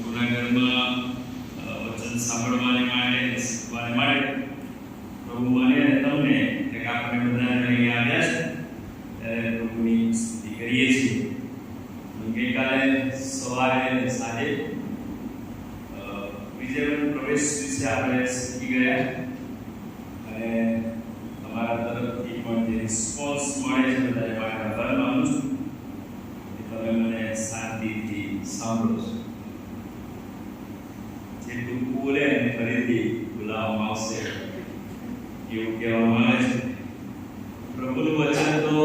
પ્રભુના ઘરમાં વચન સાંભળવાને માટે શીખવાને માટે પ્રભુ મને અને તમને એટલે કે આપણે બધા અહીં આવ્યા છે ત્યારે પ્રભુની સ્તુતિ કરીએ છીએ. ગઈકાલે સવારે અને સાંજે વિજયવન પ્રવેશ વિશે આપણે શીખી ગયા અને તમારા તરફથી પણ જે રિસ્પોન્સ મળે છે બધા માટે આભાર માનું છું કે તમે મને શાંતિથી સાંભળો છો. જે ટૂંકું બોલે અને ફરીથી બોલાવવામાં આવશે એવું કહેવામાં આવે છે. પ્રભુનું વચન તો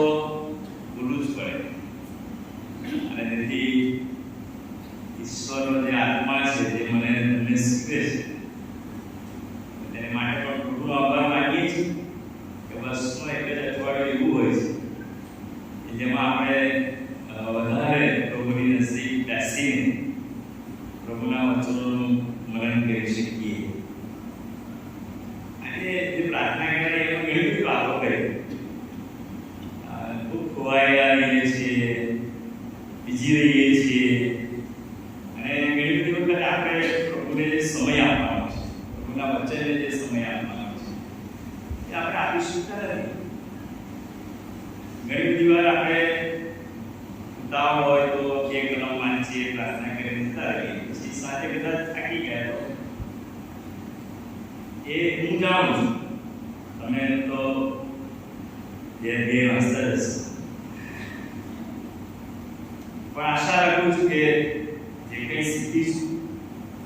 બોલવું જ પડે અને તેથી ઈશ્વરનો જે આત્મા છે જે મને તમને શીખવે છે તેને માટે પણ પ્રભુનો આભાર માનીએ છીએ કે વર્ષમાં એક જ અઠવાડિયું એવું હોય છે કે જેમાં આપણે વધારે પ્રભુની નજીક બેસીને પ્રભુના વચનોનું મનન કરી શકીએ. અને જે પ્રાર્થના કરે એમાં ઘણી બધી વાતો કરી ખૂબ ખોવાયેલા રહીએ છીએ, બીજી રહીએ છીએ અને ઘણી બધી વખત આપણે પ્રભુને જે સમય આપવાનો છે, પ્રભુના વચનને જે સમય આપવાનો છે એ આપણે આપી શકતા નથી. ઘણી બધી વાર આપણે ઉતાવળ હોય તો એક કલમ વાંચીએ, પ્રાર્થના કરીને જતા રહીએ, પછી સાંજે કદાચ થાકી ગયા તો એ હું જાણું છું તમે તો બે વાંચતા જશો, પણ આશા રાખું છું કે જે કંઈ શીખીશું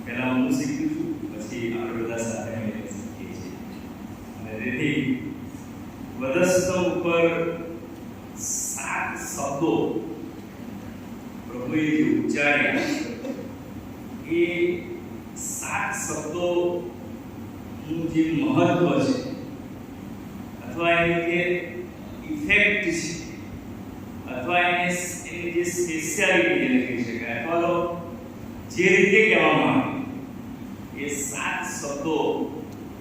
પહેલા હું શીખું છું, પછી આપણે બધા સાથે મળીને શીખીએ છીએ. અને તેથી વધસ્તંભ ઉપર 7 શબ્દો પ્રભુએ જે ઉચ્ચાર્યા એ 7 શબ્દોનું જે મહત્વ છે અથવા એની જે ઇફેક્ટ છે અથવા એની જે સ્પેશિયાલિટી એને કહી શકાય અથવા તો જે રીતે કહેવામાં આવે એ 7 શબ્દો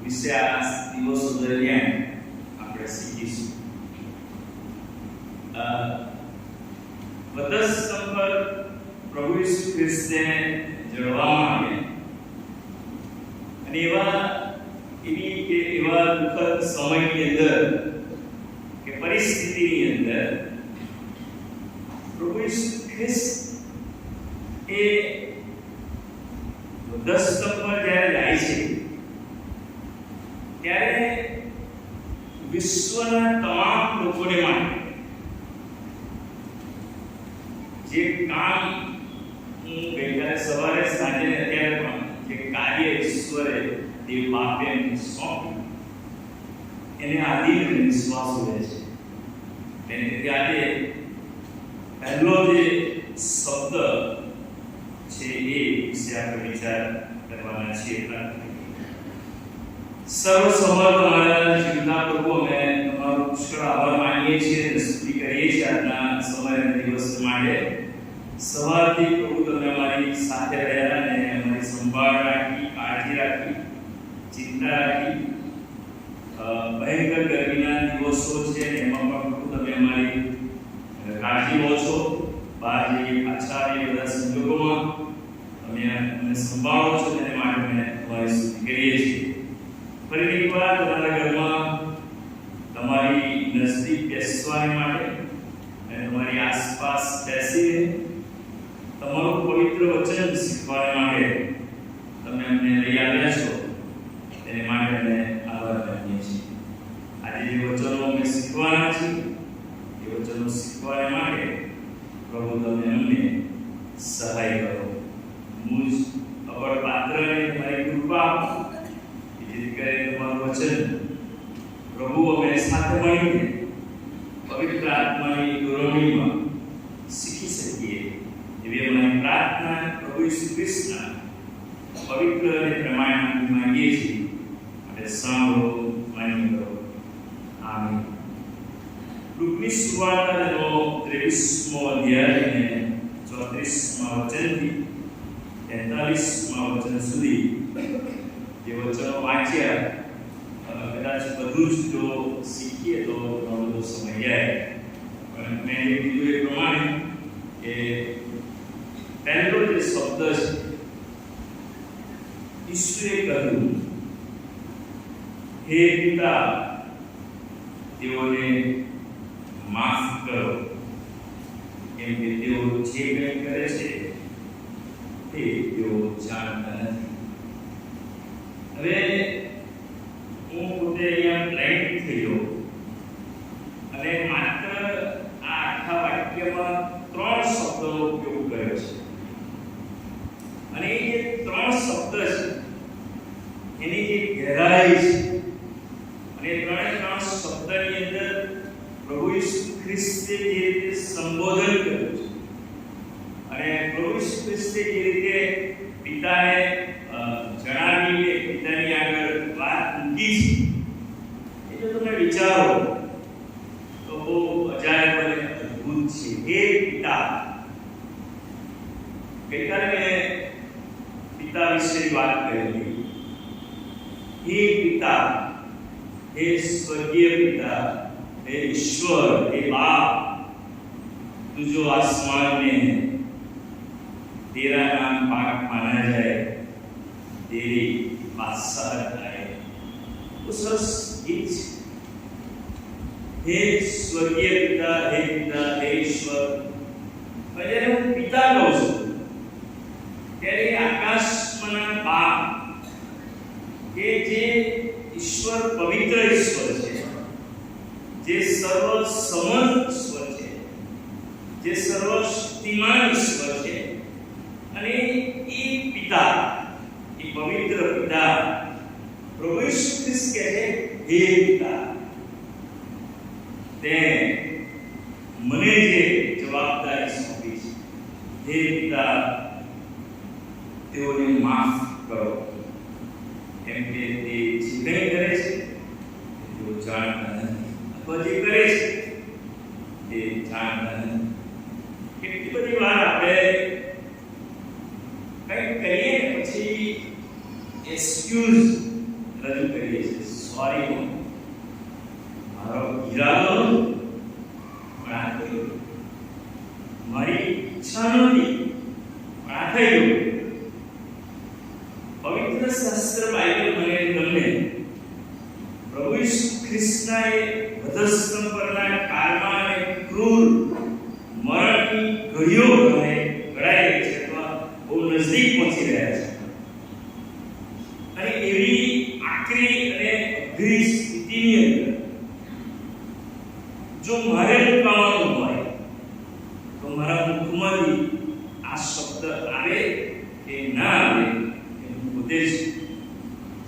વિશે આ દિવસો દરમિયાન આપણે શીખીશું. વધસ્તંભ પર પ્રભુ ઈસુ ખ્રિસ્તને જડવામાં આવ્યા અને એવા દુઃખદ સમયની અંદર કે પરિસ્થિતિની અંદર પ્રભુ ઈસુ ખ્રિસ્ત એ વધસ્તંભ પર જ્યારે જાય છે ત્યારે વિશ્વના તમામ લોકોને માટે જે કામ હું ગઈકાલે સવારે સાંજે અત્યારે પણ જે કાર્ય ઈશ્વરે દેવ બાપે સોંપ્યું એને આધીન અને વિશ્વાસ હોય છે. તેથી આજે પહેલો જે શબ્દ છે એ વિશે આપણે વિચાર કરવાના છીએ. સર્વસમર્થ અમારા જીવના પ્રભુ અમે તમારો પુષ્કળ આભાર માનીએ છીએ અને સ્તુતિ કરીએ છીએ આજના સમય અને દિવસ માટે. સવારથી પ્રભુ તમે અમારી સાથે રહ્યા અને અમારી સંભાળ રાખી, કાળજી રાખી, ચિંતા રાખી. ભયંકર ગરમીના દિવસો છે એમાં પણ પ્રભુ તમે અમારી કાળજી લો છો. બહાર જઈએ પાછા એ બધા સંજોગોમાં તમે અમને સંભાળો છો તેને માટે અમે તમારી સ્તુતિ કરીએ છીએ. ફરી એકવાર તમારા ઘરમાં તમારી નજદીક બેસવાને માટે અને તમારી આસપાસ બેસીને તમારું પવિત્ર વચન શીખવાને માટે તમે અમને લઈ આવ્યા છો તેને માટે અમે આભાર માનીએ છીએ. આજે જે વચનો અમે શીખવાના છીએ એ વચનો શીખવાને માટે પ્રભુ તમે અમને સહાય કરો. મુજ અબળ પાત્રને તમારી કૃપા આપો જેથી કરીને તમારું વચન પ્રભુ અમે સાથે મળીને પવિત્ર આત્માની દોરણીમાં શીખી શકીએ એવી અમારી પ્રાર્થના પ્રભુ ઈસુ ખ્રિસ્તના પવિત્ર અને પ્રમાણિક માંગીએ છીએ. માટે સાંભળો, માન્ય કરો. આમીન. લુકની સુવાર્તાનો 23મો અધ્યાય અને 34મા વચનથી 43મા વચન સુધી જે વચનો વાંચ્યા કદાચ બધું જ જો શીખીએ તો ઘણો બધો સમય જાય, પણ મેં જે કીધું એ પ્રમાણે કે પહેલો જે શબ્દ છે ઈસુએ કહ્યું, હે પિતા, તેઓને માફ કરો, કેમ કે તેઓ જે કંઈ કરે છે તે તેઓ જાણતા નથી. હવે હું પોતે અહીંયા બ્લાઇન્ડ થયો અને માત્ર આ આખા વાક્યમાં 3 શબ્દોનો ઉપયોગ કર્યો છે. અને એ જે 3 શબ્દ છે એની જે ગહેરાઈ છે, અને 3 શબ્દની અંદર પ્રભુ ઈસુ ખ્રિસ્તે જે રીતે સંબોધન કર્યું છે અને પ્રભુ ઈસુ ખ્રિસ્તે જે રીતે પિતાને જણાવી કે પિતાની આગળ વાત મૂકી છે, એ જો તમે વિચારો તો બહુ અજાયબ અને અદ્ભુત છે. હે પિતા, ગઈકાલે મેં પિતા વિશે વાત કરી. હે પિતા, હે સ્વર્ગીય પિતા, हे ईश्वर, हे बाप, तू जो आसमान में है, तेरा नाम पाक माना जाए, तेरी बादशाहत आए. उस गीत हे स्वर्गीय पिता, हे ईश्वर, मैं હું પિતા કહું છું ત્યારે આકાશમાંના બાપ કે જે ઈશ્વર, પવિત્ર ઈશ્વર છે, જે સર્વ સમર્થ ઈશ્વર છે, જે સર્વશક્તિમાન ઈશ્વર છે, અને એ પિતા, એ પવિત્ર પિતા પ્રભુ ઈસુ ખ્રિસ્ત કહે છે, હે પિતા, તે મને જે જવાબદારી સોંપી છે, હે પિતા, તેઓને માફ કરો, કેમ કે તે જે કંઈ કરે છે તેઓ જાણતા નથી, જે કરે છે એ જાણતા નથી. કેટલી બધી વાર આપણે કંઈક કરીએ પછી એક્સક્યુઝ રજૂ કરીએ છીએ. સોરી, મારો ઈરાદો પણ આ થયો, મારી ઈચ્છા નહોતી પણ આ થઈ ગયું. પવિત્ર શાસ્ત્ર બાઇબલ મને તમને પ્રભુ ઈસુ ખ્રિસ્તના એ વધસ્તંભ પરના કાળમાં અને ક્રૂર મરણની ઘડીઓ ઘડાઈ રહી છે, અથવા બહુ નજીક પહોંચી રહ્યા છે. અને એવી આકરી અને અઘરી સ્થિતિની અંદર જો મારે મુકાવાનું હોય તો મારા મુખમાંથી આ શબ્દ આવે કે ના આવે એ હું પોતે જ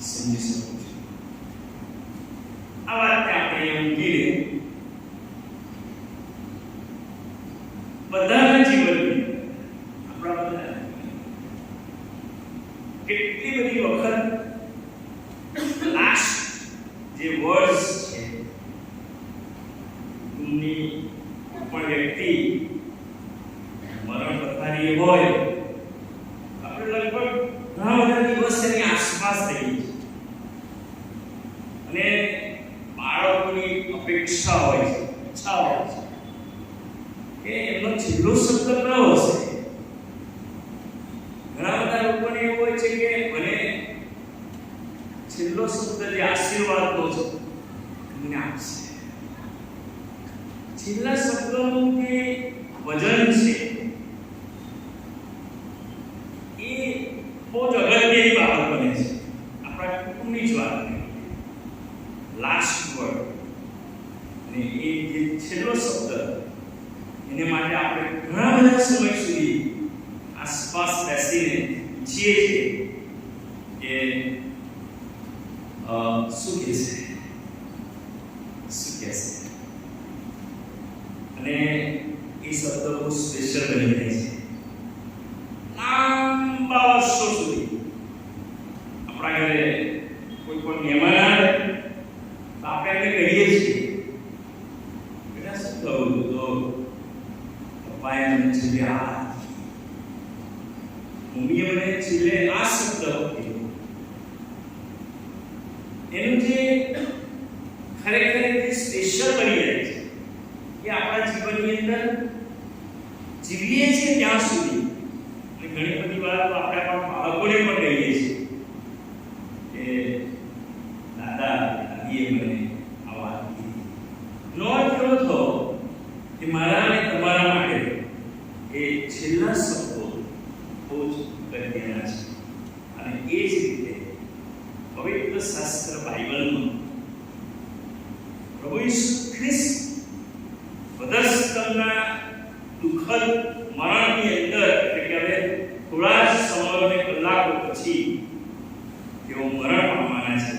સમજી શકું છું. આ વાતને આપણે એમ મૂકીને બધાના જીવનની, આપણા બધા કેટલી બધી વખત લાસ્ટ જે વર્ડ્સ છે, એમની પણ વ્યક્તિ મરણ પથારીએ હોય, આપણે લગભગ ઘણા બધા દિવસ એની આસપાસ રહીએ છીએ અને બાળકોની અપેક્ષા હોય છે, ઈચ્છા હોય છે કે એમનો છેલ્લો શબ્દ કયો હશે. ઘણા બધા લોકોને એવું હોય છે કે મને છેલ્લો શબ્દ જે આશીર્વાદનો છે મને આપશે. છેલ્લા શબ્દનું જે વજન છે એ બહુ જ અગત્યની બાબત બને છે. આપણા કુટુંબની જ વાત નહીં, લાસ્ટ વર્ડ અને એ જે છેલ્લો શબ્દ, એને માટે આપણે ઘણા બધા સમય સુધી આસપાસ બેસીને ઈચ્છીએ છીએ કે શું કહેશે. અને એ શબ્દ બહુ સ્પેશિયલ બની જાય છે. લાંબા વર્ષો સુધી આપણા ઘરે કોઈ પણ મહેમાન આવે તો આપણે એમને કહીએ છીએ, બેટા શું કહું તો પપ્પાએ મને છેલ્લે આ, મમ્મીએ મને છેલ્લે આ શબ્દ કીધો. એનું જે ખરેખર સ્પેશિયલ બની જાય છે એ આપણા જીવનની અંદર જીવીએ છીએ ત્યાં સુધી. અને ઘણી બધી વાર તો આપણે આપણા બાળકોને પણ કહીએ છીએ અગત્યના છે. અને એ જ રીતે પવિત્ર શાસ્ત્ર બાઇબલમાં પ્રભુ ઈસુ ખ્રિસ્ત વધસ્તંભના દુઃખદ મરણની અંદર, એટલે કે હવે થોડા જ સમય અને કલાકો પછી તેઓ મરણ પામવાના છે,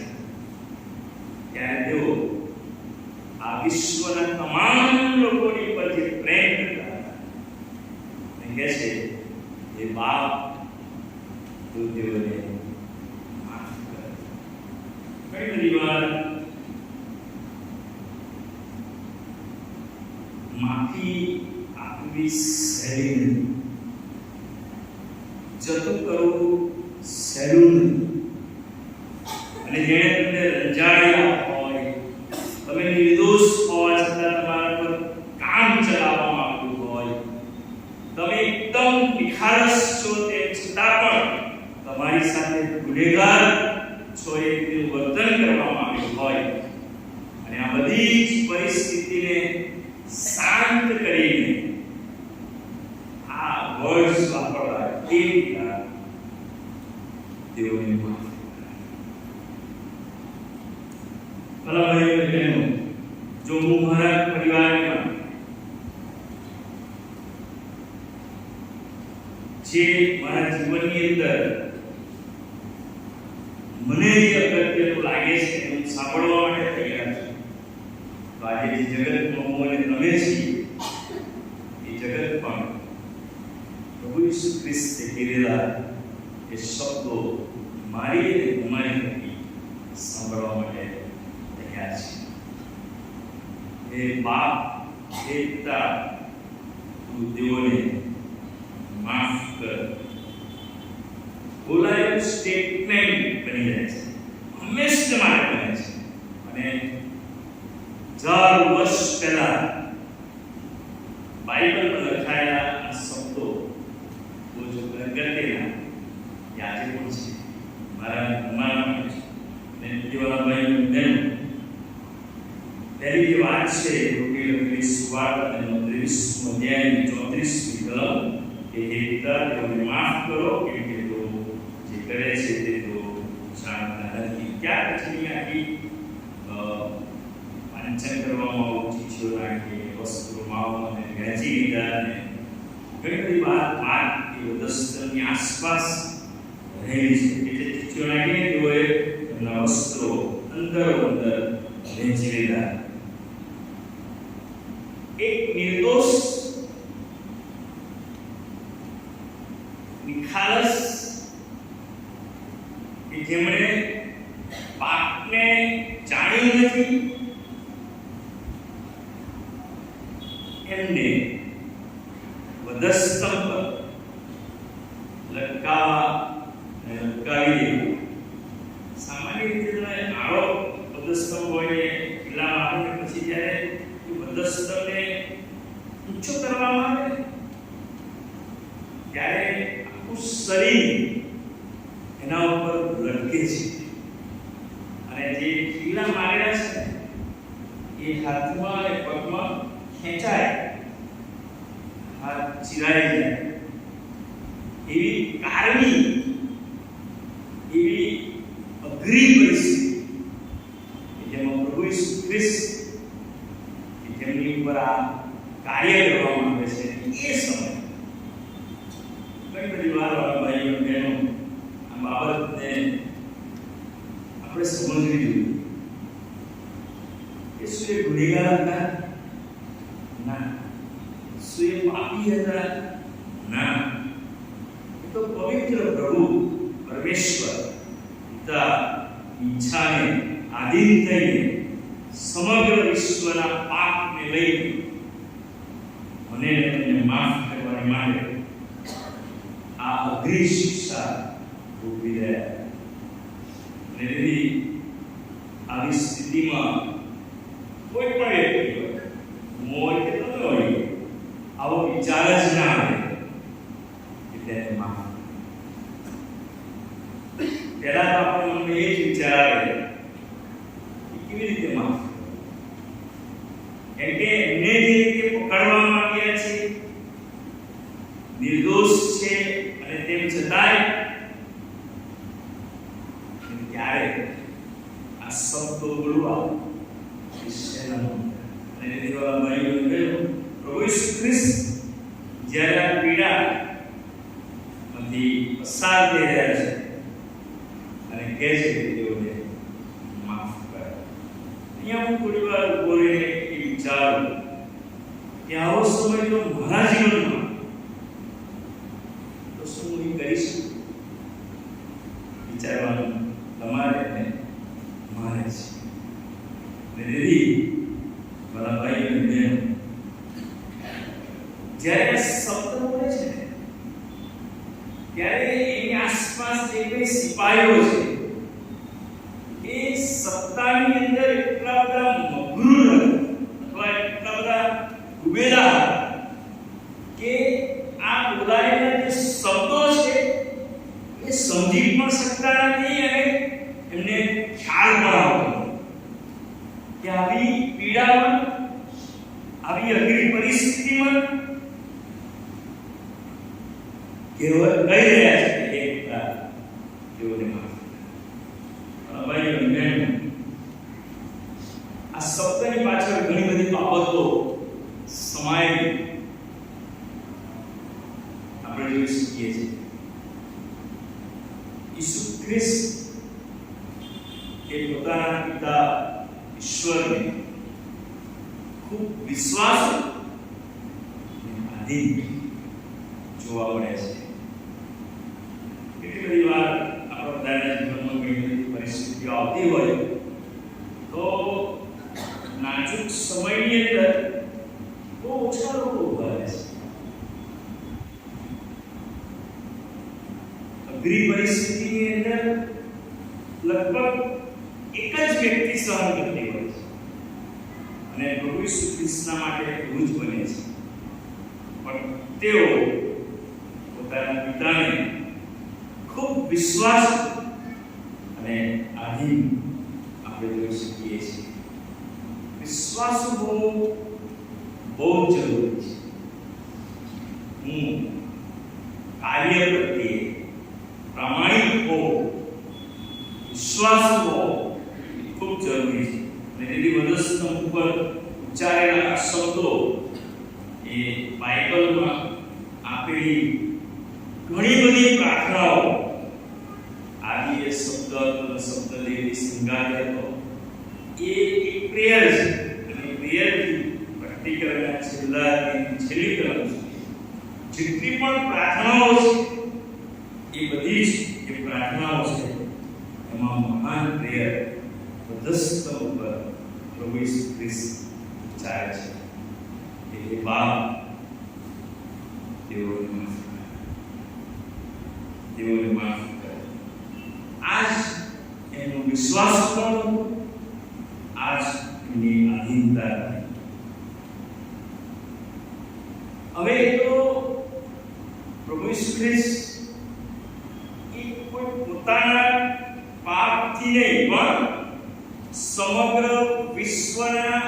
ત્યારે તેઓ આ વિશ્વના તમામ લોકોની પર જે પ્રેમ કરતા હતા અને કહે છે એ બાપ તું તેઓને માફ કર. ઘણી બધી વાર માફી આપવી સહેલી નથી, જતું કરવું સહેલું નથી. અને જેણે તમને રંજાડ્યા હોય, તમે નિર્દોષ હોવા છતાં તમારા પર કામ ચલાવવામાં આવ્યું હોય, તમે એકદમ નિખાલસ છો તેમ છતાં પણ તમારી સાથે ગુનેગાર છો એ રીતે વર્તન કરવામાં આવ્યું હોય, અને આ બધી જ પરિસ્થિતિને શાંત કરીને આ વર્ડ્સ વાપરવા તે તેઓને માફ. ભલા ભાઈઓ અને બહેનો, જો હું મારા પરિવારમાં જે મારા જીવનની અંદર મને જે અગત્યનું લાગે છે હું સાંભળવા માટે તૈયાર છું, તો આજે જે જગતમાં હું અને તમે છીએ એ જગત પણ પ્રભુ ઈસુ ખ્રિસ્તે કીધેલા એ શબ્દો મારી અને તમારી થકી સાંભળવા માટે તૈયાર છે. એ બાપ, એ પિતા, તું તેઓને માફ કર. બોલાયેલું સ્ટેટમેન્ટ બની જાય છે, હંમેશા માટે બને છે. અને 1000 વર્ષ પહેલા બાઇબલમાં લખાયેલા આ શબ્દો બહુ જ અગત્યના આજે પણ છે, મારા માટે છે. અને દીવાના ભાઈઓ બહેનો, પહેલી જે વાત છે રોટી લખેલી સુવાર્તા અને 23મો અધ્યાયની 34મી કલમ, કે હે પિતા તેઓને માફ કરો કેમ કે તેઓ જે કરે છે તે તો જાણતા નથી. ત્યાર પછીની આખી વાંચન કરવામાં આવું ચીજો નાખી, વસ્ત્રો માવમાં વહેંચી લીધા અને ઘણી બધી વાત એ વધસ્તરની આસપાસ રહેલી છે. એ જે ચીજો નાખીને તેઓએ એમના વસ્ત્રો અંદર વહેંચી લીધા. એક નિર્દોષ, નિખાલસ કે જેમણે પાપને જાણ્યું નથી, એમને વધસ્તંભ પર લટકાવી દેવું. સામાન્ય રીતે તમે આળો વધસ્તંભ હોય ખીલામાં આવે પછી જ્યારે વધસ્તંભને ઊંચો કરવામાં આવે ત્યારે આખું શરીર એના ઉપર લટકે છે. અને જે ખીલા મારેલા છે એ હાથમાં અને પગમાં ખેંચાય, હાથ ચીરાઈ જાય, એવી કારણી, એવી અઘરી પરિસ્થિતિ જેમાં પ્રભુ ઈસુ ખ્રિસ્ત જેમની ઉપર આ કાર્ય કરવામાં આવે છે એ સમય ઘણી બધી વાર ભાઈઓ બહેનો આ બાબતને આપણે સમજવી જોઈએ કે શું એ ગુનેગાર હતા? ના. શું એ પાપી હતા? ના. એ તો પવિત્ર પ્રભુ પરમેશ્વર પિતા ઈચ્છાને આધીન થઈને સમગ્ર વિશ્વના પાપને લઈને મને તમને માફ કરવાની માટે આ અઘરી શિક્ષા ભોગવી રહ્યા. અને તેથી આવી સ્થિતિમાં કોઈ પણ વ્યક્તિ હોય, મોય કે તમે હોય, આવો વિચાર જ ના આવે કે તેને માફ. પહેલા તો આપણે મને એ જ વિચાર આવે કે કેવી રીતે માફ, કેમ કે એમને જે રીતે પકડવામાં આવ્યા છે, નિર્દોષ છે અને તેમ છતાંય ત્યારે આ શબ્દો બોલવા ક્રિશ્ચિયનો અને દેવા ભાઈઓ કહ્યું પ્રભુ ઈસુ ખ્રિસ્ત જ્યારે આ પીડામાંથી પસાર થઈ રહ્યા છે અને કહે છે કે તેઓને માફ કરે. અહીંયા હું થોડી વાર ઉભો રહીને એ વિચારું કે આવો સમય જો મારા જીવનમાં તો શું હું કરી શકું? વિચારવાનું તમારે અને મારે છે. તેથી મારા ભાઈ અને બહેનો, જ્યારે શબ્દ બોલે છે ત્યારે એની આસપાસ જે કોઈ સિપાહીઓ છે એ સત્તાની અંદર એટલા બધા મગ્ન અથવા એટલા બધા ડૂબેલા કે આ બોલાયેલા જે શબ્દો છે એ સમજી પણ શકતા નથી અને એમને ખ્યાલ પણ આવતો કે આવી પીડામાં, આવી અઘરી પરિસ્થિતિમાં કહી રહ્યા છે કે એક તેઓને માફ કરે. ભાઈઓ અને બહેનો, આ શબ્દની પાછળ ઘણી બધી બાબતો સમાયેલી આપણે જોઈ શકીએ છીએ. ઈસુ ખ્રિસ્ત એ પોતાના પિતા ઈશ્વરને ખૂબ વિશ્વાસ આધીન જોવા મળે છે. કેટલી બધી વાર આપણા બધાના જીવનમાં ઘણી બધી પરિસ્થિતિઓ આવતી હોય તો નાજુક સમયની અંદર બહુ ઓછા લોકો ઉભા રહે છે. અઘરી પરિસ્થિતિની અંદર લગભગ એક જ વ્યક્તિ સહન કરતી હોય છે અને પ્રભુ ઈસુ ખ્રિસ્તના માટે એવું જ બને છે. પણ તેઓ પોતાના પિતાને ખૂબ વિશ્વાસ અને આધીન આપણે જોઈ શકીએ છીએ. વિશ્વાસ બહુ જરૂરી છે. હું કાર્ય પ્રત્યે પ્રામાણિક હોવું, વિશ્વાસ હોવો ખૂબ જરૂરી છે. અને તેથી વધસ્તંભ ઉપર ઉચ્ચારેલા શબ્દો એ બાઇબલમાં આપેલી ઘણી બધી પ્રાર્થનાઓ આદિ એ શબ્દ દેવી સંગાતે હતો એ એક પ્રેયર છે. અને પ્રેયરથી પર્ટિક્યુલર છેલ્લી તરફ જેટલી પણ પ્રાર્થનાઓ છે એ બધી જ જે પ્રાર્થનાઓ છે એમાં મહાન પ્રેયર વધસ્તંભ ઉપર પ્રભુ ઈસુ ખ્રિસ્ત ઉચ્ચારે છે કે બાપ તેઓને માફ કરે. આજ એનો વિશ્વાસ પણ, આજ એમની આધીનતા. હવે તો પ્રભુ ઈસુ ખ્રિસ્ત એ કોઈ પોતાના પાપથી નહીં પણ સમગ્ર વિશ્વના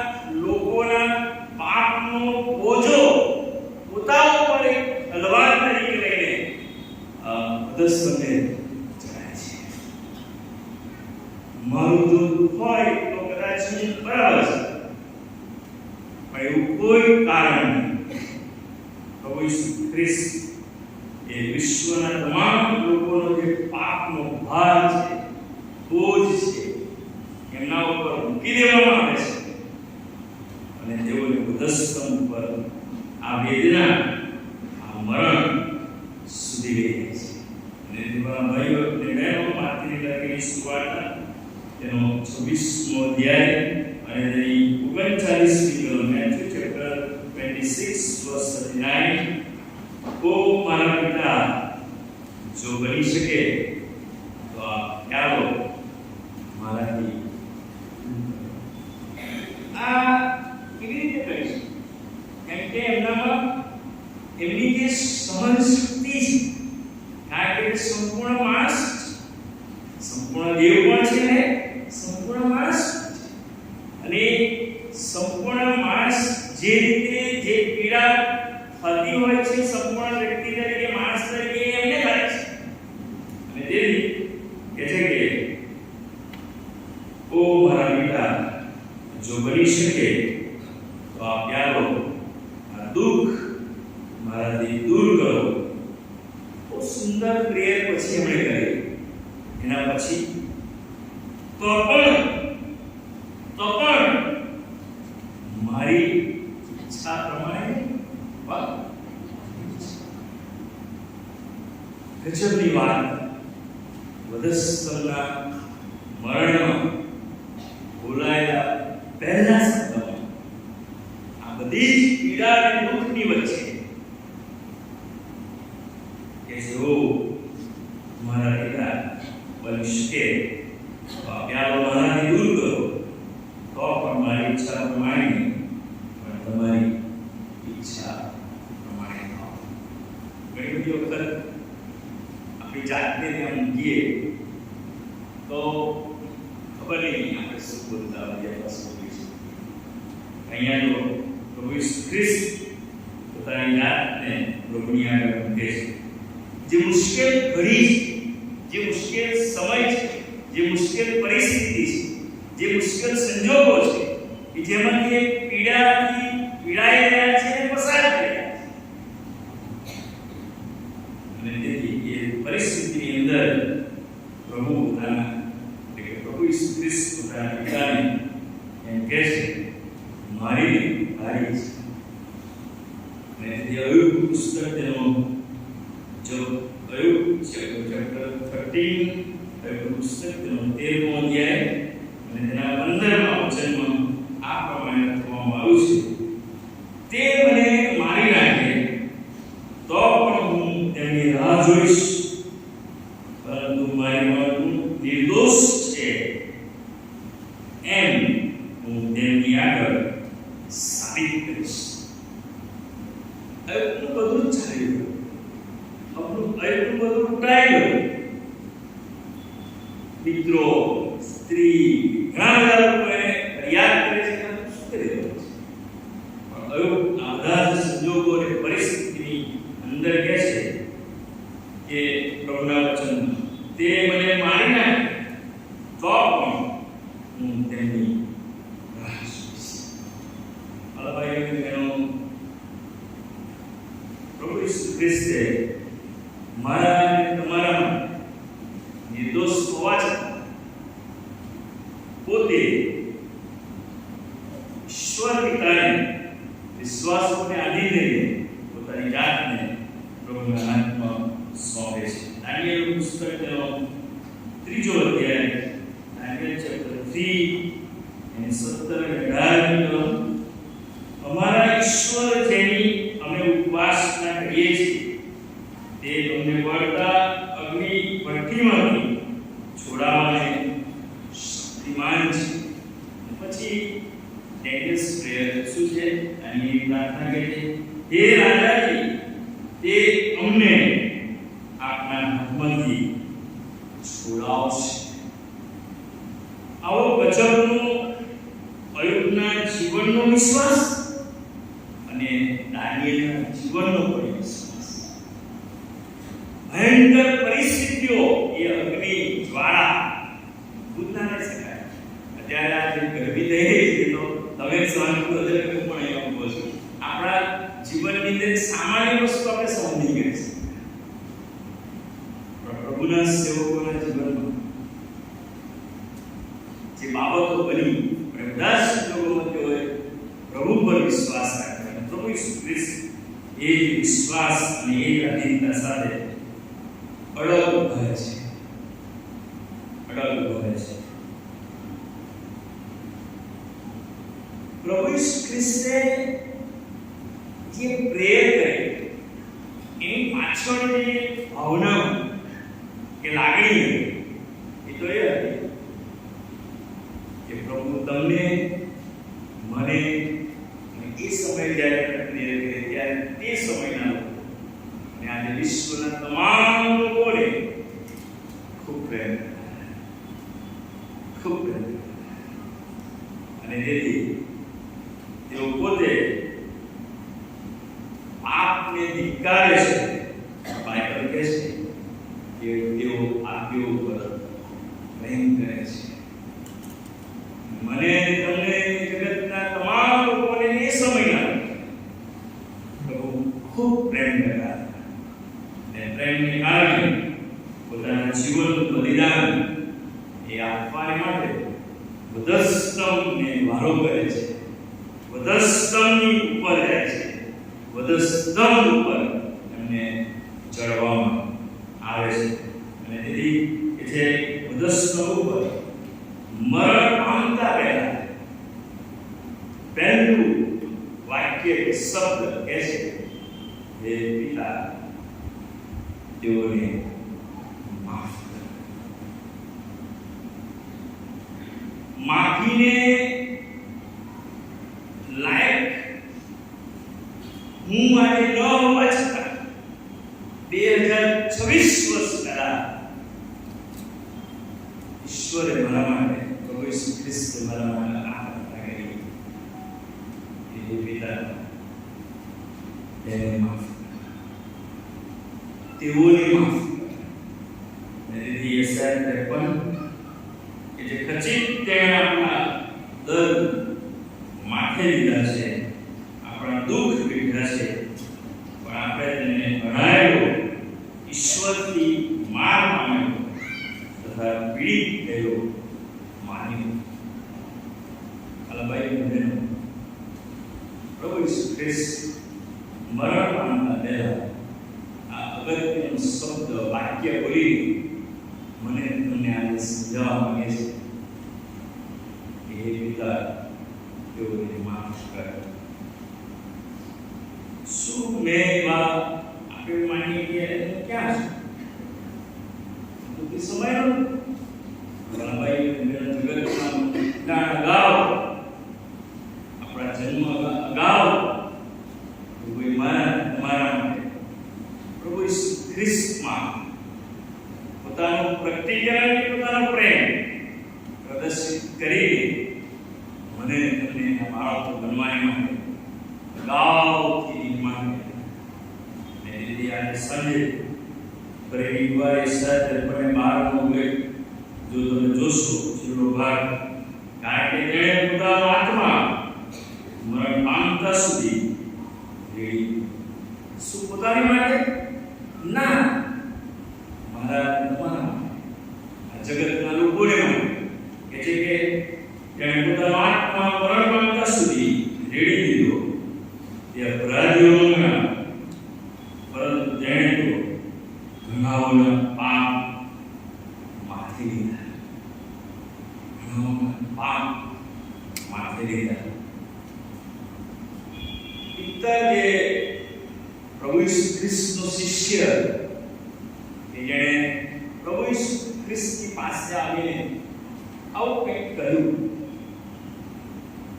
લોકોના પાપનો બોજો પોતા ઉપર એક તલવાર તરીકે લઈને વધસ્તંભે ચડાય છે. મારું જો દુઃખ હોય તો કદાચ બરાબર છે, પણ એવું કોઈ કારણ નહીં. પ્રભુ ઈસુ ખ્રિસ્ત એ વિશ્વના તમામ લોકોનો જે પાપનો ભાર છે, બોજ છે, એમના ઉપર મૂકી દેવામાં આવે છે અને તેઓને વધસ્તંભ પર આ વેદના, આ મરણ સુધી લઈ જાય છે. અને તમારા ભાઈઓ અને બહેનો, માર્કની લખેલી સુવાર્તા તેનો 26મો અધ્યાય અને તેની 39મી કલમ, મેથ્યુ ચેપ્ટર 26 verse 39. ઓ મારા પિતા, જો બની શકે તો આ પ્યાલો મારાથી આ કેવી રીતે કરી શકે? કેમ કે એમનામાં એમની જે સહન શક્તિ છે, કારણ કે સંપૂર્ણ માણસ, સંપૂર્ણ દેવ પણ છે ને સંપૂર્ણ માણસ છે. અને સંપૂર્ણ માણસ જે રીતે જે પીડા થતી હોય છે સંપૂર્ણ વ્યક્તિ તરીકે, માણસ તરીકે એમને થાય છે. બની શકે તો આ પ્યારો આ દુઃખ મારાથી દૂર કરો. બહુ સુંદર પ્રેયર પછી એમણે કરી. એના પછી તો પણ મારી ઈચ્છા પ્રમાણે ગજબની વાત. વધસ્તંભના મરણમાં બોલાયેલા પહેલા શબ્દમાં આ બધી જ પીડા અને દુઃખની વચ્ચે કે જો મારા દીકરા બની શકે તો આ પ્યારો મારાથી દૂર કરો તો પણ મારી ઈચ્છા પ્રમાણે પણ તમારી ઈચ્છા પ્રમાણે થાવ. ઘણી બધી વખત આપણી જાતને ત્યાં મૂકીએ તો ખબર નહીં આપણે શું બોલતા હોઈએ શું બોલીશું. અહીંયા તો પ્રભુ ઈસુ ખ્રિસ્ત પોતાની જાતને પ્રભુની આગળ મૂકે છે. જે મુશ્કેલ ઘડી છે, જે મુશ્કેલ સમય છે, જે મુશ્કેલ પરિસ્થિતિ છે, જે મુશ્કેલ સંજોગો છે કે જેમાંથી એક પીડાથી પીડાઈ રહ્યા છે અને પસાર થઈ રહ્યા છે. અને તેથી એ પરિસ્થિતિની અંદર પ્રભુ પોતાના પ્રભુ ઈસુ ખ્રિસ્ત પોતાના પિતાને એમ કહે છે મારી હારી છે. અને તેથી અયુબ પુસ્તક તેનો જો અયુબ ચેપ્ટર 13 અયુબ પુસ્તક તેનો 13મો અધ્યાય અને તેના 15મા વચનમાં આ પ્રમાણે લખવામાં આવ્યું છે તે મને મારી નાખે તો પણ હું તેમની રાહ જોઈશ, પરંતુ મારી મન નિર્દોષ છે એમ હું તેમની આગળ સાબિત કરીશ. અયુબનું બધું જ ચાલી ગયું. અયુબનું બધું લૂંટાઈ ગયું. મિત્રો, સ્ત્રી, ઘણા બધા લોકો એને ફરિયાદ કરે છે કે શું કરી રહ્યો છે. પણ અયુબ આ બધા જ સંજોગો અને પરિસ્થિતિની અંદર કહે છે કે પ્રભુના વચન તે મને મારી નાખે તો પણ હું તેમની રાહ જોઈશ. ભાઈ બહેનો, પ્રભુ ઈસુ ખ્રિસ્તે મારા અને તમારા નિર્દોષ હોવા છતાં પોતે ઈશ્વર પિતાને વિશ્વાસોને આધીન રહીને પોતાની જાતને પ્રભુના હાથમાં સોંપે છે. દાનિયેલ પુસ્તક તેનો 3જો અધ્યાય, દાનિયેલ ચેપ્ટર 3 અને 17 અને 18 અમારા ઈશ્વર જેની અમે ઉપાસના કરીએ છીએ તે તમને બળતા અગ્નિ ભઠ્ઠીમાંથી છોડાવવાને શક્તિમાન છે. પછી ડેનિયલ્સ પ્રેયર શું છે? અને પ્રાર્થના કરે છે હે રાજાજી તે અમને આપના હાથમાંથી છોડાવશે. આવો ગજબનો અયુબના જીવનનો વિશ્વાસ અને દાનિયેલના જીવનનો પણ વિશ્વાસ. ભયંકર પરિસ્થિતિઓ એ અગ્નિ જ્વાળા ભૂત ના રહી શકાય. અત્યારે આ જે ગરમી થઈ રહી છે તો તમે સહન કરો છો, હું પણ અહીંયા ઉભો છું. આપણા જીવનની અંદર સામાન્ય વસ્તુ આપણે સહન નહીં કરી શકીએ. પ્રભુના સેવકોના જીવનમાં જે બાબતો બની બધા સંજોગોમાં તેઓએ પ્રભુ પર વિશ્વાસ રાખ્યો. પ્રભુ ઈસુ ખ્રિસ્ત એ વિશ્વાસ અને એ અધીનતા સાથે અડગ ઉભા છે. પ્રભુ ઈસુ ખ્રિસ્તે જે પ્રેયર કરી એની પાછળની ભાવના કે લાગણી એ તો એ હતી કે પ્રભુ તમને મને અને એ સમય જ્યારે પ્રેયર કરી ત્યારે તે સમયના લોકો અને આજે વિશ્વના તમામ લોકોને ખૂબ પ્રેમ અને તેથી તેઓ પોતે પાપને ધિક્કારે છે. બાઇબલ કહે છે કે તેઓ પાપીઓ પર પ્રેમ કરે છે. મને તમને જગત જીવનનું બલિદાન એ આપવા માટે વધસ્તંભને વારો કરે છે, વધસ્તંભની ઉપર જાય છે, વધસ્તંભ ઉપર એમને ચડવામાં આવે છે. અને તેથી એ જે વધસ્તંભ ઉપર મરણ પામતા પહેલા પહેલું વાક્ય શબ્દ કહે છે, હે પિતા તેઓને માફ કર. માફીને લાયક હું આજે ન હોવા છતાં 2026 વર્ષ પહેલા ઈશ્વરે મારા માટે, પ્રભુ ઈસુ ખ્રિસ્તે મારા માટે આ પ્રાર્થના કરી, હે પિતા તેને માફ કર, તેઓને માફ કર. તેથી યશાયા 53 કે જે ખચિત તેણે આપણા દર્દ માથે લીધા છે, આપણા દુઃખ લીધા છે, પણ આપણે તેને ભણાયેલો, ઈશ્વરથી માર માન્યો તથા પીડિત થયેલો માન્યો. અલભાઈ બહેનો, પ્રભુ ઈસુ ખ્રિસ્ત મરણ પામતા પહેલા આ અગત્યનો શબ્દ વાક્ય બોલી મને તમને આજે સમજાવવા માંગે છે કે હે પિતા તેઓને માફ કર. શું મેં આપણે માનીએ કે ક્યાં છે સમયનો ભાઈ જગતમાં અગાઉ, આપણા જન્મ અગાઉ પ્રભુએ તમારા માટે પ્રભુ ઈસુ ખ્રિસ્તમાં પોતાનું પ્રતિક્રિયા, પોતાનો પ્રેમ પ્રદર્શિત કરીને મને તમને આ બાળકો બનવાની માટે અગાઉથી નિર્માણ કર્યું. અને તેથી આજે સાંજે ફરી એકવાર એ સાથે પણ 12મો ઉલ્લેખ જો તમે જોશો છેલ્લો ભાગ, કારણ કે તેણે પોતાનો આત્મા મરણ પામતા સુધી રેડી. શું પોતાની માટે? ના, મારા તમારા આ જગતના લોકોને માટે કે છે કે તેણે પોતાનો આત્મા મરણ પામતા સુધી રેડી દીધો. તે અપરાધીઓના, પરંતુ તેણે તો ઘણાઓના પાપ માથે લીધા, ઘણાઓના પાપ માથે લીધા. પિતા જે પ્રભુ ઈસુ ખ્રિસ્તનો શિષ્ય કે જેણે પ્રભુ ઈસુ ખ્રિસ્તની પાસે આવીને આવું કંઈક કહ્યું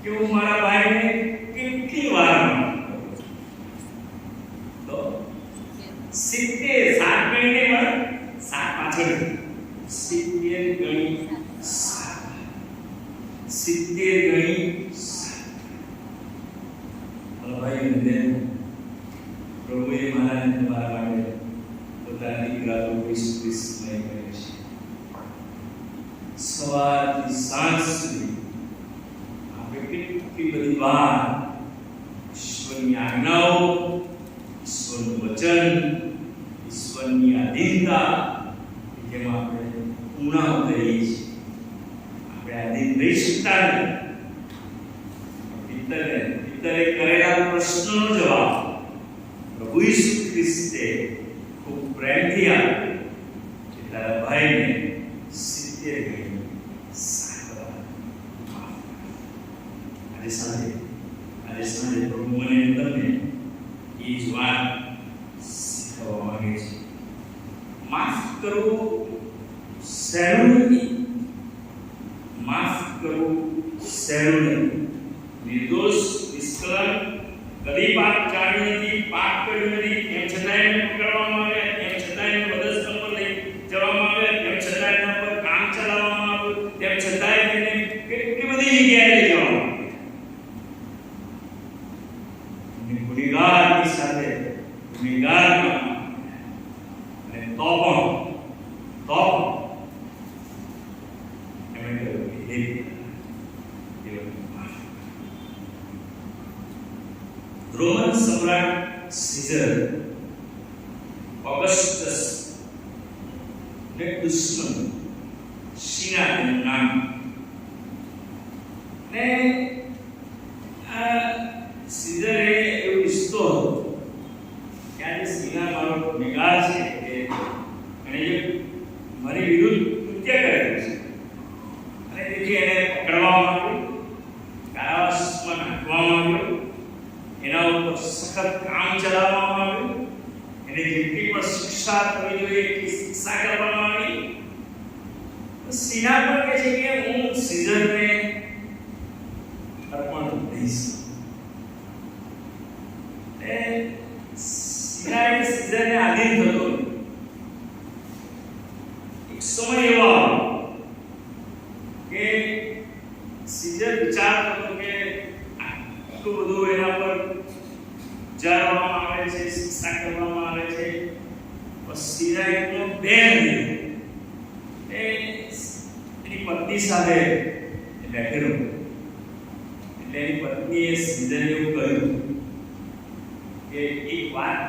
કે હું મારા ભાઈને કેટલી વાર માફ કરું છું, તો 70 7 ગણીને પણ 7 પાછળ 70 ગણી 70 ગણી 7. ભાઈ અને બહેનો, પ્રભુએ મારા તમારા માટે પોતાના દીકરા પ્રભુ ઈસુ ખ્રિસ્તને કર્યો છે. સવારથી સાંજ સુધી આપણે કેટલી બધી વાર ઈશ્વરની આજ્ઞાઓ, ઈશ્વરનું વચન, ઈશ્વરની આધીનતા જેમાં આપણે ઊણા ઉતરીએ છીએ. આપણે આધીન રહી શકતા નથી. પિતરે કરેલા પ્રશ્નનો જવાબ પ્રભુ ઈસુ ખ્રિસ્તે ખૂબ પ્રેમથી આપ્યો કે તારા ભાઈને 70 ગણી 7 વાર માફ કર. આજે સાંજે પ્રભુ મને તમને એ જ વાત શીખવવા માંગે છે. માફ કરવું સહેલું નથી, માફ કરવું સહેલું નથી. નિર્દોષ, નિષ્કલંક, કદી પાપ જાણ્યું નથી, પાપ કર્યું નથી, એમ છતાં એને પકડવામાં આવે, એમ છતાં એને વધસ્તંભ પર લઈ જવામાં આવે, એમ છતાં એના પર કામ ચલાવવામાં આવ્યું, તેમ છતાં એને કેટલી બધી જગ્યાએ લઈ જવામાં આવે. ગુનેગારની સાથે ગુનેગાર અને તો એમણે કહ્યું કે હે રોમન સમ્રાટ સીઝર ઓગસ્ટસ ને દુશ્મન સીના તેનું નામ. ને આ સીઝર એવું ઈચ્છતો હતો કે આજે સીના મારો ગુનેગાર છે કે એને જે મારી વિરુદ્ધ કૃત્ય કરેલું છે અને તેથી એને પકડવામાં આવ્યો, કારાવાસમાં નાખવામાં આવ્યો, એના ઉપર સખત કામ ચલાવવામાં આવ્યું, એને જેટલી પણ શિક્ષા થવી જોઈએ એટલી શિક્ષા કરવામાં આવી. સીના પણ કહે છે કે હું સીઝરને અર્પણ દઈશ. સીના એ સીઝરને આધીન થતો. એક સમય એવો આવ્યો કે સીઝર વિચારતો હતો કે આટલું બધું એના પર જાળવવામાં આવે છે, શિક્ષા કરવામાં આવે છે, સીઝર એકનો બેન એની પત્ની સાથે બેઠેલો. એટલે એની પત્નીએ સીઝરને એવું કહ્યું કે એક વાત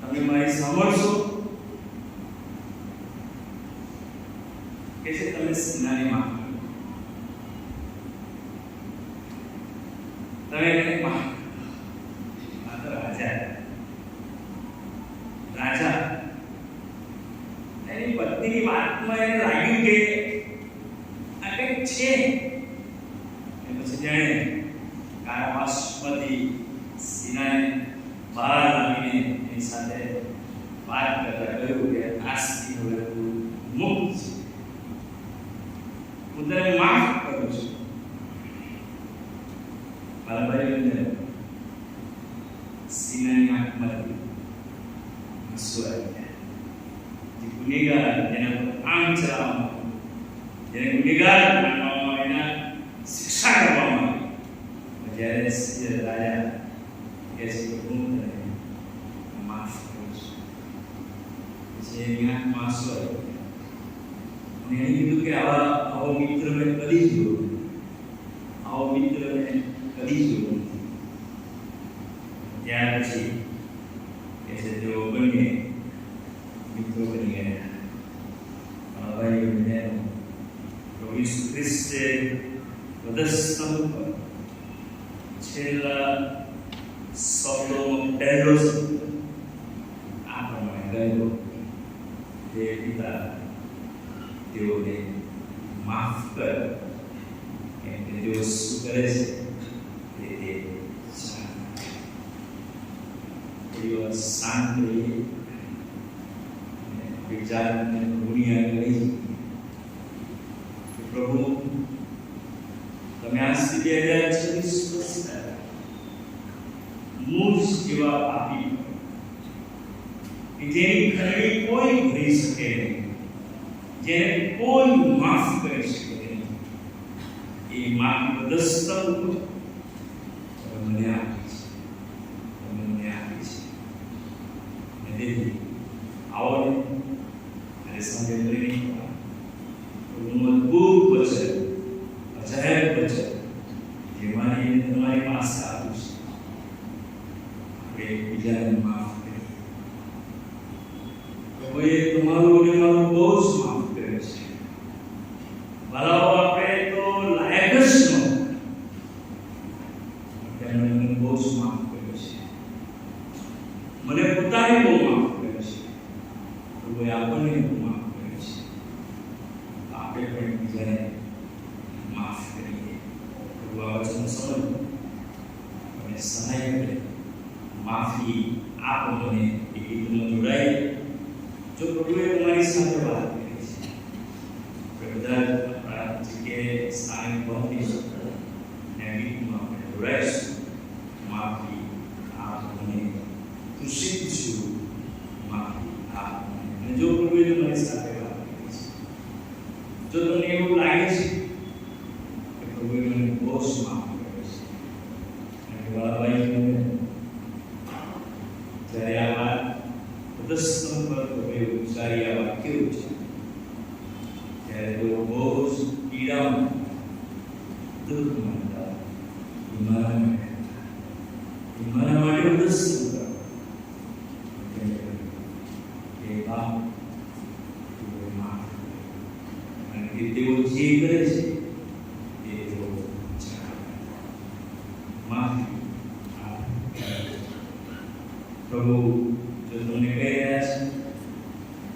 તમે મારી સાંભળશો? કે છે તમે સીનાને માફ કરો, તમે એને માફ કરો. માત્ર રાજા એની પત્નીની વાતમાં એને લાગ્યું કે આ કંઈક છે. પછી જાણે કારાવાસમાંથી સીનાને બહાર લાવીને એની સાથે વાત કરતા કહ્યું કે આજથી હવે તું મુક્ત છે, હું તને માફ કરું છું. મારા ભાઈઓને સીનાની આંખમાંથી આંસુ આવી ગયા. જે ગુનેગાર જેના પર કામ ચલાવવામાં, જેને ગુનેગાર માનવામાં એના શિક્ષા કરવામાં આવી, જ્યારે સીઝર રાજા કહે છે કે હું તને માફ કરું છું. પછી એની આંખમાં આંસુ આવી ગયા અને એને કીધું કે આવો મિત્ર મેં કદી જોયો નથી, આવો મિત્ર મેં કદી જોયો નથી. ત્યાર પછી કે છે તેઓ બંને મિત્રો બની ગયા. ભાઈઓ બહેનો, પ્રભુ ઈસુ ખ્રિસ્તે વધસ્તંભ પર છેલ્લા શબ્દોનો પહેલો શબ્દ આ પ્રમાણે ગયો, હે પિતા, તેઓને માફ કર, કેમ કે તેઓ શું કરે છે તે જાણે. શાંત રહીએ, વિચારને દુનિયા કરી પ્રભુ તમે આ સ્થિતિ 2026 મૂળ જેવા આપી કે જેની ખરી કોઈ ભરી શકે નહીં, જેને કોઈ માફ કરી શકે નહીં, એ માફ વધસ્તંભ મને આપી છે, મને આપી છે. તેથી આવો અને સંગે કરીને મજબૂત વચન, અજાયબ વચન જેમાંની તમારી પાસે આવ્યું છે, આપણે બીજાને માફ કરીએ. પ્રભુએ તમારું અને મારું બહુ જ માફ કર્યું છે. ભલાઓ આપણે તો લાયક જ ન, તેમણે મને બહુ જ માફ કર્યું છે, મને પોતાને બહુ માફ કર્યું છે. પ્રભુએ આપણને બહુ માફ કર્યું છે. આપણે પણ બીજાને માફ કરીએ. પ્રભુ આ વચન સમજો અને સહાય કરે. માફી આપો મને એ ગીતમાં જોડાય. જો પ્રભુએ તમારી સાથે વાત કરી છે, આપણે બધા જ આપણા જગ્યાએ સ્થાનિક પહોંચી શકતા ને ગીતમાં આપણે જોડાઈશું. માફી આપો મને, ખુશી છું, માફી આપો મને. અને જો પ્રભુએ તમારી સાથે વાત કરી છે, જો તમને એવું લાગે છે કે પ્રભુએ મને બહુ જ માફ કર્યો છે, અને વાલાભાઈ જ્યારે આ વાત વધસ્તંભ પર પ્રભુએ ઉચ્ચારી આ વાક્ય છે, ત્યારે તેઓ બહુ જ પીડામાં, દુઃખમાં હતા. મારા માટે વધસ્તંભ એ બાપ કે તેઓ જે કરે છે તે તેઓ જાણે. માફી પ્રભુ જો તમને કહી રહ્યા છે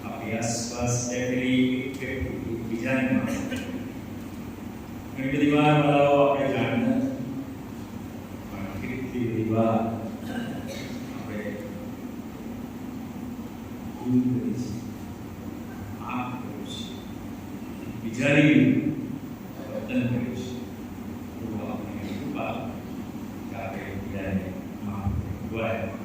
આપણી આસપાસ બેઠેલી બીજાને માફી. ઘણી બધી વાર વાળાઓ આપણે જાણતા પણ કેટલી બધી વાર આપણે ભૂલ કરી છે, પાપ કર્યું છે, બીજાની વર્તન કર્યું છે. પ્રભુ આપણે કૃપા કે આપણે બીજાને માફ કરવા.